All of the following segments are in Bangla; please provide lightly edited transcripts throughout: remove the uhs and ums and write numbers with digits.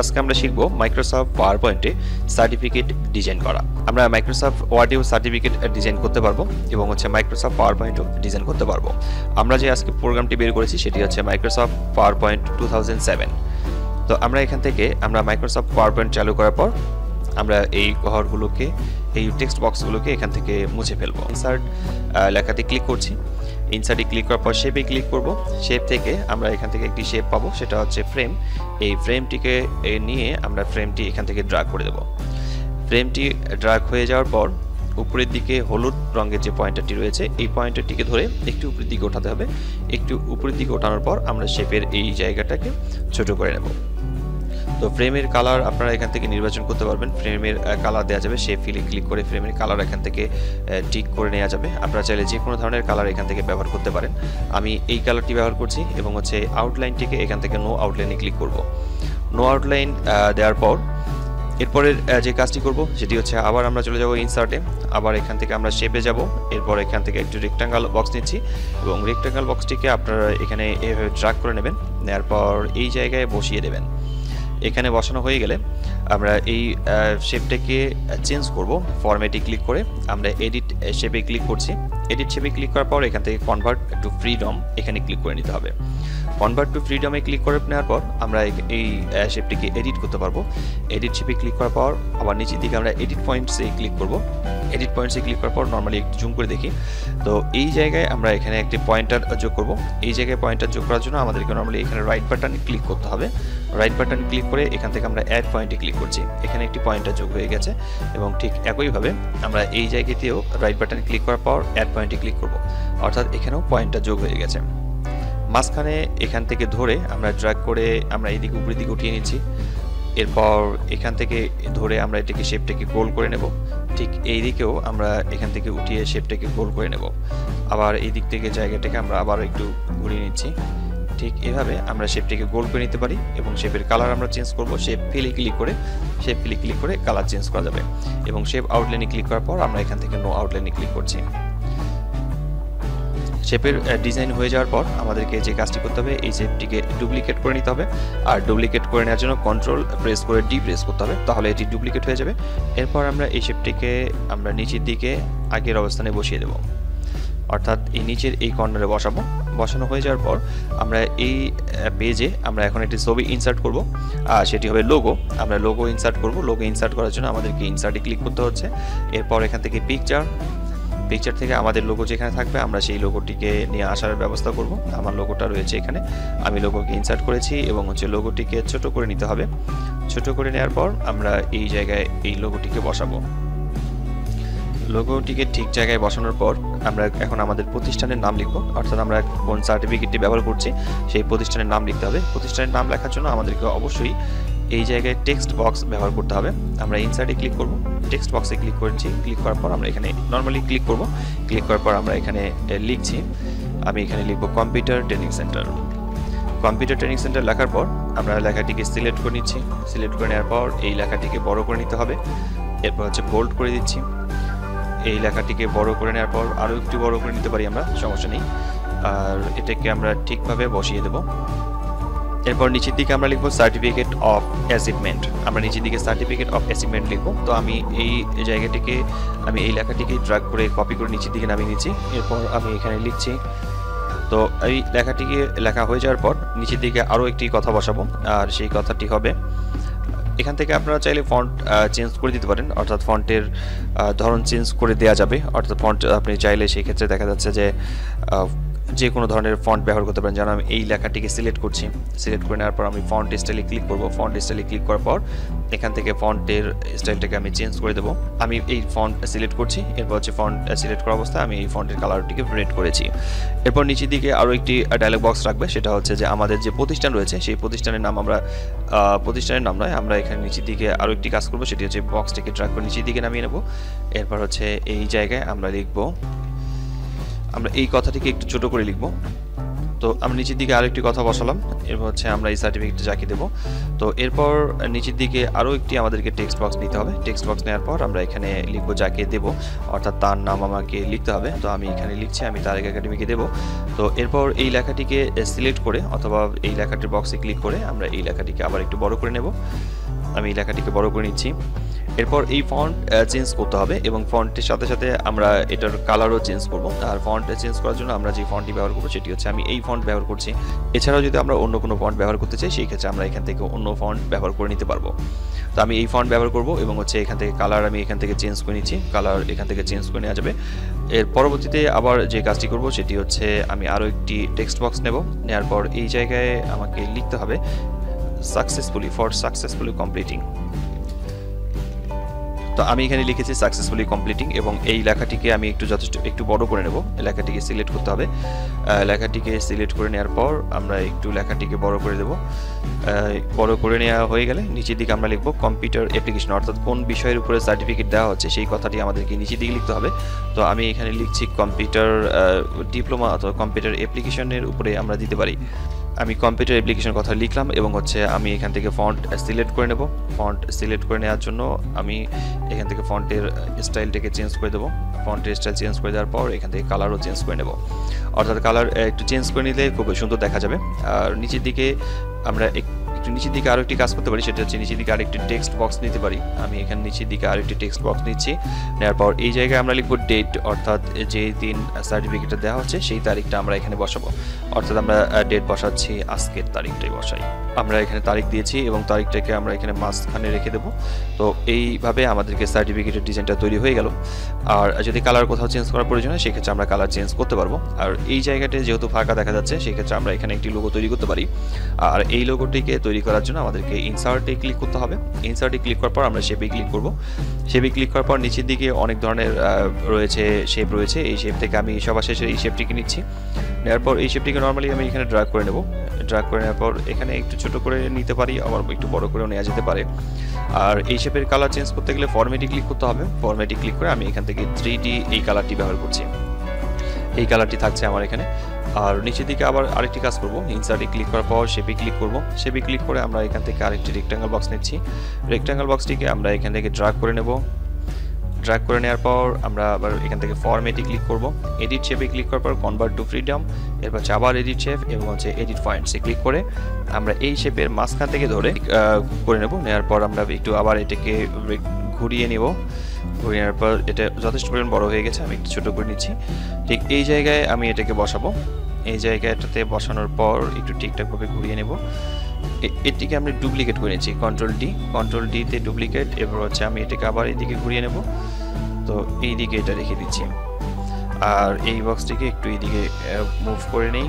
আজকে আমরা শিখব মাইক্রোসফট পাওয়ারপয়েন্টে সার্টিফিকেট ডিজাইন করা। আমরা মাইক্রোসফট ওয়ার্ডেও সার্টিফিকেট ডিজাইন করতে পারবো এবং মাইক্রোসফট পাওয়ারপয়েন্টও ডিজাইন করতে পারবো। আমরা যে আজকে প্রোগ্রামটি বের করেছি সেটি হচ্ছে মাইক্রোসফট পাওয়ারপয়েন্ট 2007। তো আমরা এখান থেকে মাইক্রোসফট পাওয়ারপয়েন্ট চালু করার পর আমরা এই ঘরগুলোকে, এই টেক্সট বক্সগুলোকে এখান থেকে মুছে ফেলবো। ইনসার্ট লেখাতে ক্লিক করছি। ইনসার্টে ক্লিক করার পর শেপে ক্লিক করব। শেপ থেকে আমরা এখান থেকে একটি শেপ পাবো, সেটা হচ্ছে ফ্রেম। এই ফ্রেমটিকে নিয়ে আমরা ফ্রেমটি এখান থেকে ড্র্যাগ করে দেব। ফ্রেমটি ড্র্যাগ হয়ে যাওয়ার পর উপরের দিকে হলুদ রঙের যে পয়েন্টারটি রয়েছে এই পয়েন্টারটিকে ধরে একটু উপরের দিকে ওঠাতে হবে। একটু উপরের দিকে ওঠানোর পর আমরা শেপের এই জায়গাটাকে ছোট করে নেব। তো ফ্রেমের কালার আপনারা এখান থেকে নির্বাচন করতে পারবেন। ফ্রেমের কালার দেওয়া যাবে, শেপ ফিলে ক্লিক করে ফ্রেমের কালার এখান থেকে ঠিক করে নেওয়া যাবে। আপনারা চাইলে যে কোনো ধরনের কালার এখান থেকে ব্যবহার করতে পারেন। আমি এই কালারটি ব্যবহার করছি এবং আউটলাইনটিকে এখান থেকে নো আউটলাইনে ক্লিক করব। নো আউটলাইন দেওয়ার পর এরপরের যে কাজটি করব সেটি হচ্ছে আবার আমরা চলে যাব ইনসার্টে। আবার এখান থেকে আমরা শেপে যাব। এরপর এখান থেকে একটু রেক্টাঙ্গেল বক্স নিচ্ছি এবং রেক্টাঙ্গেল বক্সটিকে আপনারা এখানে এভাবে ড্র্যাগ করে নেবেন। নেওয়ার পর এই জায়গায় বসিয়ে দেবেন। এখানে বসানো হয়ে গেলে আমরা এই শেপটাকে চেঞ্জ করব। ফরম্যাটে ক্লিক করে আমরা এডিট শেপে ক্লিক করছি। এডিট শেপে ক্লিক করার পর এখান থেকে কনভার্ট টু ফ্রিডম এখানে ক্লিক করে নিতে হবে। কনভার্ট টু ফ্রিডমে ক্লিক করে নেওয়ার পর আমরা এই শেপটিকে এডিট করতে পারবো। এডিট শেপে ক্লিক করার পর আবার নিচের দিকে আমরা এডিট পয়েন্টসে ক্লিক করব। এডিট পয়েন্টসে ক্লিক করার পর নর্মালি একটু জুম করে দেখি। তো এই জায়গায় আমরা এখানে একটি পয়েন্টার যোগ করব। এই জায়গায় পয়েন্টার যোগ করার জন্য আমাদেরকে নর্মালি এখানে রাইট বাটনে ক্লিক করতে হবে। রাইট বাটনে ক্লিক করে এখান থেকে আমরা অ্যাড পয়েন্টে ক্লিক করছি। এখানে একটি পয়েন্টার যোগ হয়ে গেছে এবং ঠিক একইভাবে আমরা এই জায়গাতেও রাইট বাটনে ক্লিক করার পর অ্যাড পয়েন্টে ক্লিক করব, অর্থাৎ এখানেও পয়েন্টার যোগ হয়ে গেছে। মাঝখানে এখান থেকে ধরে আমরা ড্র্যাগ করে আমরা এইদিকে উপরের দিকে উঠিয়ে নিচ্ছি। এরপর এখান থেকে ধরে আমরা এটাকে শেপটাকে গোল করে নেব। ঠিক এই দিকেও আমরা এখান থেকে উঠিয়ে শেপটাকে গোল করে নেব। আবার এই দিক থেকে জায়গাটাকে আমরা আবার একটু ঘুরিয়ে নিচ্ছি। ঠিক এভাবে আমরা শেপটিকে গোল করে নিতে পারি এবং শেপের কালার আমরা চেঞ্জ করব। শেপ ফিলে ক্লিক করে কালার চেঞ্জ করা যাবে এবং শেপ আউটলাইনে ক্লিক করার পর আমরা এখান থেকে নো আউটলাইনে ক্লিক করছি। শেপের ডিজাইন হয়ে যাওয়ার পর আমাদেরকে যে কাজটি করতে হবে, এই শেপটিকে ডুপ্লিকেট করে নিতে হবে। আর ডুপ্লিকেট করে নেওয়ার জন্য কন্ট্রোল প্রেস করে ডি প্রেস করতে হবে, তাহলে এটি ডুপ্লিকেট হয়ে যাবে। এরপর আমরা এই শেপটিকে আমরা নিচের দিকে আগের অবস্থানে বসিয়ে দেব, অর্থাৎ এই নিচের এই কর্নারে বসাবো। বসানো হয়ে যাওয়ার পর আমরা এই পেজে আমরা এখন একটি ছবি ইনসার্ট করব, আর সেটি হবে লোগো। আমরা লোগো ইনসার্ট করব। লোগো ইনসার্ট করার জন্য আমাদেরকে ইনসার্টে ক্লিক করতে হচ্ছে। এরপর এখান থেকে পিকচার থেকে আমাদের লোগো যেখানে থাকবে আমরা সেই লোগোটিকে নিয়ে আসার ব্যবস্থা করব। আমার লোগোটা রয়েছে এখানে, আমি লোগোকে ইনসার্ট করেছি এবং লোগোটিকে ছোট করে নিতে হবে। ছোট করে নেওয়ার পর আমরা এই জায়গায় এই লোগোটিকে বসাবো। লোগোটিকে ঠিক জায়গায় বসানোর পর আমরা এখন আমাদের প্রতিষ্ঠানের নাম লিখব, অর্থাৎ আমরা কোন সার্টিফিকেটটি ব্যবহার করছি সেই প্রতিষ্ঠানের নাম লিখতে হবে। প্রতিষ্ঠানের নাম লেখার জন্য আমাদেরকে অবশ্যই এই জায়গায় টেক্সট বক্স ব্যবহার করতে হবে। আমরা ইনসার্টে ক্লিক করব, টেক্সট বক্সে ক্লিক করছি। ক্লিক করার পর আমরা এখানে নর্মালি ক্লিক করব। ক্লিক করার পর আমরা এখানে লিখছি, আমি এখানে লিখব computer training centre. Computer training centre লেখার পর আমরা লেখাটিকে সিলেক্ট করে নিচ্ছি। সিলেক্ট করে নেওয়ার পর এই লেখাটিকে বড় করে নিতে হবে। এরপর বোল্ড করে দিচ্ছি। এই লেখাটিকে বড় করে নেওয়ার পর আরও একটু বড় করে নিতে পারি আমরা, সমস্যা নেই। আর এটাকে আমরা ঠিকভাবে বসিয়ে দেব। এরপর নিচের দিকে আমরা লিখব সার্টিফিকেট অফ অ্যাচিভমেন্ট। আমরা নিচের দিকে সার্টিফিকেট অফ অ্যাচিভমেন্ট লিখব। তো আমি এই জায়গাটিকে এই লেখাটিকে ড্র্যাগ করে কপি করে নিচের দিকে নামিয়ে নিচ্ছি। এরপর আমি এখানে লিখছি। তো এই লেখাটিকে লেখা হয়ে যাওয়ার পর নিচের দিকে আরও একটি কথা বসাবো, আর সেই কথাটি হবে, এখান থেকে আপনারা চাইলে ফন্ট চেঞ্জ করে দিতে পারেন, অর্থাৎ ফন্টের ধরন চেঞ্জ করে দেওয়া যাবে। অর্থাৎ ফন্ট আপনি চাইলে সেই ক্ষেত্রে দেখা যাচ্ছে যে কোনো ধরনের ফন্ট ব্যবহার করতে পারেন। যেন আমি এই লেখাটিকে সিলেক্ট করছি। সিলেক্ট করে নেওয়ার পর আমি ফন্ট স্টাইলে ক্লিক করব। ফন্ট স্টাইলে ক্লিক করার পর এখান থেকে ফন্টের স্টাইলটাকে আমি চেঞ্জ করে দেবো। আমি এই ফন্ট সিলেক্ট করছি। এরপর ফন্ট সিলেক্ট করা অবস্থায় আমি এই ফন্টের কালারটিকে রেড করেছি। এরপর নিচের দিকে আরও একটি ডায়লগ বক্স রাখবে, সেটা হচ্ছে যে আমাদের যে প্রতিষ্ঠান রয়েছে সেই প্রতিষ্ঠানের নাম প্রতিষ্ঠানের নাম নয়, আমরা এখানে নিচের দিকে আরও একটি কাজ করবো, সেটি হচ্ছে বক্সটিকে ড্র্যাগ করে নিচের দিকে নামিয়ে নেব। এরপর এই জায়গায় আমরা লিখব, আমরা এই কথাটিকে একটু ছোট করে লিখব। তো আমরা নিচের দিকে আরেকটি কথা বসালাম, এরপর হচ্ছে আমরা এই সার্টিফিকেটটা যাকে দেবো। তো এরপর নিচের দিকে আরও একটি আমাদেরকে টেক্সট বক্স নিতে হবে। টেক্সট বক্স নেওয়ার পর আমরা এখানে লিখবো যাকে দেবো, অর্থাৎ তার নাম আমাকে লিখতে হবে। তো আমি এখানে লিখছি আমি তারেক একাডেমিকে দেবো। তো এরপর এই লেখাটিকে সিলেক্ট করে অথবা এই লেখাটির বক্সে ক্লিক করে আমরা এই লেখাটিকে আবার একটু বড় করে নেব। আমি এই লেখাটিকে বড় করে নিচ্ছি। এরপর এই ফন্ট চেঞ্জ করতে হবে এবং ফন্টের সাথে সাথে আমরা এটার কালারও চেঞ্জ করব। আর ফন্ট চেঞ্জ করার জন্য আমরা যে ফন্টটি ব্যবহার করব সেটি হচ্ছে আমি এই ফন্ট ব্যবহার করছি। এছাড়াও যদি আমরা অন্য কোনো ফন্ট ব্যবহার করতে চাই সেই ক্ষেত্রে আমরা এখান থেকে অন্য ফন্ট ব্যবহার করে নিতে পারবো। তো আমি এই ফন্ট ব্যবহার করব এবং হচ্ছে এখান থেকে কালার আমি এখান থেকে চেঞ্জ করে নিচ্ছি। কালার এখান থেকে চেঞ্জ করে নেওয়া যাবে। এর পরবর্তীতে আবার যে কাজটি করব সেটি হচ্ছে আমি আরও একটি টেক্সট বক্স নেব। নেওয়ার পর এই জায়গায় আমাকে লিখতে হবে সাকসেসফুলি কমপ্লিটিং। তো আমি এখানে লিখেছি সাকসেসফুলি কমপ্লিটিং এবং এই লেখাটিকে আমি যথেষ্ট একটু বড় করে নেব। লেখাটিকে সিলেক্ট করতে হবে। লেখাটিকে সিলেক্ট করে নেওয়ার পর আমরা একটু লেখাটিকে বড় করে দেব। বড় করে নেওয়া হয়ে গেলে নিচের দিকে আমরা লিখব কম্পিউটার অ্যাপ্লিকেশন, অর্থাৎ কোন বিষয়ের উপরে সার্টিফিকেট দেওয়া হচ্ছে সেই কথাটি আমাদেরকে নিচের দিকে লিখতে হবে। তো আমি এখানে লিখছি কম্পিউটার ডিপ্লোমা অথবা কম্পিউটার অ্যাপ্লিকেশনের উপরে আমরা দিতে পারি। আমি কম্পিউটার অ্যাপ্লিকেশন কথা লিখলাম এবং হচ্ছে আমি এখান থেকে ফন্ট সিলেক্ট করে নেব। ফন্ট সিলেক্ট করে নেওয়ার জন্য আমি এখান থেকে ফন্টের স্টাইলটাকে চেঞ্জ করে দেবো। ফন্টের স্টাইল চেঞ্জ করে দেওয়ার পর এখান থেকে কালারও চেঞ্জ করে নেব, অর্থাৎ কালার একটু চেঞ্জ করে নিলে খুব সুন্দর দেখা যাবে। আর নিচের দিকে আমরা একটু নিচের দিকে আরও একটি কাজ করতে পারি, সেটা হচ্ছে নিচের দিকে আরেকটি টেক্সট বক্স নিতে পারি। আমি এখানে নিচের দিকে আরেকটি টেক্সট বক্স নিচ্ছি। নেওয়ার পর এই জায়গায় আমরা লিখব ডেট, অর্থাৎ যে দিন সার্টিফিকেটটা দেওয়া হচ্ছে সেই তারিখটা আমরা এখানে বসাবো। অর্থাৎ আমরা ডেট বসাচ্ছি, আজকের তারিখটাই বসাই। আমরা এখানে তারিখ দিয়েছি এবং তারিখটাকে আমরা এখানে মাঝখানে রেখে দেবো। তো এইভাবে আমাদেরকে সার্টিফিকেটের ডিজাইনটা তৈরি হয়ে গেল। আর যদি কালার কোথাও চেঞ্জ করার প্রয়োজন হয় সেক্ষেত্রে আমরা কালার চেঞ্জ করতে পারবো। আর এই জায়গাটা যেহেতু ফাঁকা দেখা যাচ্ছে সেক্ষেত্রে আমরা এখানে একটি লোগো তৈরি করতে পারি। আর এই লোগোটিকে তৈরি করার জন্য আমাদেরকে ইনসার্টে ক্লিক করতে হবে। ইনসার্টে ক্লিক করার পর আমরা শেপে ক্লিক করব। শেপে ক্লিক করার পর নিচের দিকে অনেক ধরনের শেপ রয়েছে। এই শেপ থেকে আমি সবার শেষে এই শেপটিকে নিচ্ছি। নেওয়ার পর এই শেপটিকে নর্মালি আমি এখানে ড্র্যাগ করে নেব। ড্র্যাগ করে নেওয়ার পর এখানে একটু ছোট করে নিতে পারি, আবার একটু বড় করেও নেওয়া যেতে পারে। আর এই শেপের কালার চেঞ্জ করতে গেলে ফরম্যাটে ক্লিক করতে হবে। ফরম্যাটে ক্লিক করে আমি এখান থেকে 3D এই কালারটি ব্যবহার করছি। এই কালারটি থাকছে আমার এখানে। আর নিচের দিকে আবার আরেকটি কাজ করব, ইনসার্টে ক্লিক করার পর শেপে ক্লিক করব। শেপে ক্লিক করে আমরা এখান থেকে আরেকটি রেক্ট্যাঙ্গেল বক্স নিচ্ছি। রেক্ট্যাঙ্গেল বক্সটিকে আমরা এখান থেকে ড্র্যাগ করে নেব। ড্র্যাগ করে নেওয়ার পর আমরা আবার এখান থেকে ফরম্যাটে ক্লিক করব। এডিট শেপে ক্লিক করার পর কনভার্ট টু ফ্রিডম, এরপর আবার এডিট শেপ এবং হচ্ছে এডিট পয়েন্টসে ক্লিক করে আমরা এই শেপের মাঝখান থেকে ধরে করে নেব। নেওয়ার পর আমরা একটু আবার এটাকে ঘুরিয়ে নেব। ঘুরিয়ে নেওয়ার পর এটা যথেষ্ট পরিমাণ বড় হয়ে গেছে, আমি একটু ছোটো করে নিচ্ছি। ঠিক এই জায়গায় আমি এটাকে বসাবো। এই জায়গাটাতে বসানোর পর একটু ঠিকঠাকভাবে ঘুরিয়ে নেব। এটিকে আমি ডুপ্লিকেট করে নিচ্ছি, কন্ট্রোল ডিতে ডুপ্লিকেট। এবার হচ্ছে আমি এটাকে আবার এইদিকে ঘুরিয়ে নেব। তো এই দিকে এটা রেখে দিচ্ছি। আর এই বক্সটিকে একটু এইদিকে মুভ করে নেই।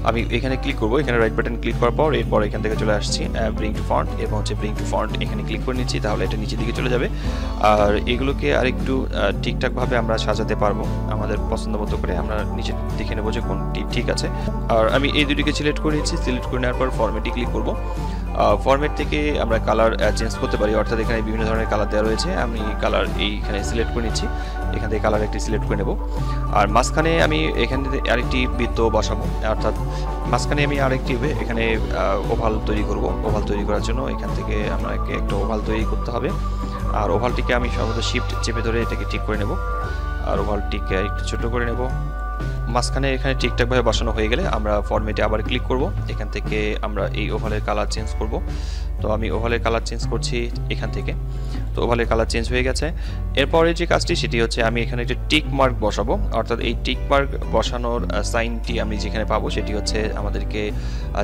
আমি এখানে ক্লিক করব, এখানে রাইট বাটন ক্লিক করার পর এরপর এখান থেকে চলে আসছি ব্রিং টু ফন্ট এবং হচ্ছে ব্রিং টু ফন্ট এখানে ক্লিক করে নিচ্ছি, তাহলে এটা নিচের দিকে চলে যাবে। আর এগুলোকে আরেকটু ঠিকঠাকভাবে আমরা সাজাতে পারবো আমাদের পছন্দ মতো করে। আমরা নিচে দেখে নেবো যে কোনটি ঠিক আছে। আর আমি এই দুটিকে সিলেক্ট করে নিচ্ছি। সিলেক্ট করে নেওয়ার পর ফরম্যাটে ক্লিক করব। ফরম্যাট থেকে আমরা কালার চেঞ্জ করতে পারি, অর্থাৎ এখানে বিভিন্ন ধরনের কালার দেওয়া রয়েছে। আমি কালার এইখানে সিলেক্ট করে নিচ্ছি, এখান থেকে কালার একটি সিলেক্ট করে নেব। আর মাঝখানে আমি এখানে আরেকটি বৃত্ত বসাবো, অর্থাৎ মাঝখানে আমি আরেকটি এখানে ওভাল তৈরি করব। ওভাল তৈরি করার জন্য এখান থেকে আমাকে একটা ওভাল তৈরি করতে হবে। আর ওভালটিকে আমি সর্বদা শিফট চেপে ধরে এটাকে ঠিক করে নেব। আর ওভালটিকে একটু ছোট করে নেব। মাঝখানে এখানে ঠিকঠাকভাবে বসানো হয়ে গেলে আমরা ফরম্যাটে আবার ক্লিক করব। এখান থেকে আমরা এই ওভালের কালার চেঞ্জ করব। তো আমি ওভালের কালার চেঞ্জ করছি এখান থেকে। তো ওভালের কালার চেঞ্জ হয়ে গেছে। এরপরে যে কাজটি সেটি হচ্ছে আমি এখানে একটা টিক মার্ক বসাবো, অর্থাৎ এই টিক মার্ক বসানোর সাইনটি আমি যেখানে পাবো সেটি হচ্ছে আমাদেরকে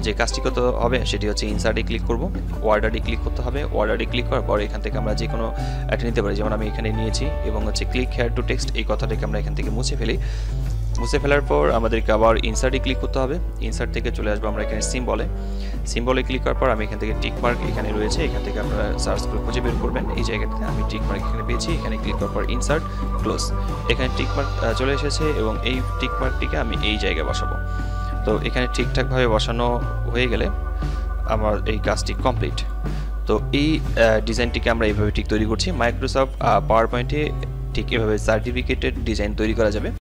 যে কাজটি করতে হবে সেটি হচ্ছে ইনসার্টে ক্লিক করব। ওয়ার্ডারে ক্লিক করতে হবে। ওয়ার্ডারে ক্লিক করার পর এখান থেকে আমরা যে কোনো একটা নিতে পারি, যেমন আমি এখানে নিয়েছি এবং হচ্ছে ক্লিক হেয়ার টু টেক্সট এই কথাটাকে আমরা এখান থেকে মুছে ফেলি। মুছে ফেলার পর আমাদেরকে আবার ইনসার্টে ক্লিক করতে হবে। ইনসার্ট থেকে চলে আসবো আমরা এখানে সিম্বলে ক্লিক করার পর আমি এখান থেকে টিক মার্ক এখানে রয়েছে, এখান থেকে আপনারা সার্চ করে খুঁজে বের করবেন। এই জায়গাটাতে আমি টিক মার্ক এখানে পেয়েছি, এখানে ক্লিক করার পর ইনসার্ট ক্লোজ, এখানে টিক মার্ক চলে এসেছে এবং এই টিক মার্কটিকে আমি এই জায়গায় বসাবো। তো এখানে ঠিকঠাকভাবে বসানো হয়ে গেলে আমার এই কাজটি কমপ্লিট। তো এই ডিজাইনটিকে আমরা এইভাবে ঠিক তৈরি করছি। মাইক্রোসফট পাওয়ার পয়েন্টে ঠিক এভাবে সার্টিফিকেটেড ডিজাইন তৈরি করা যাবে।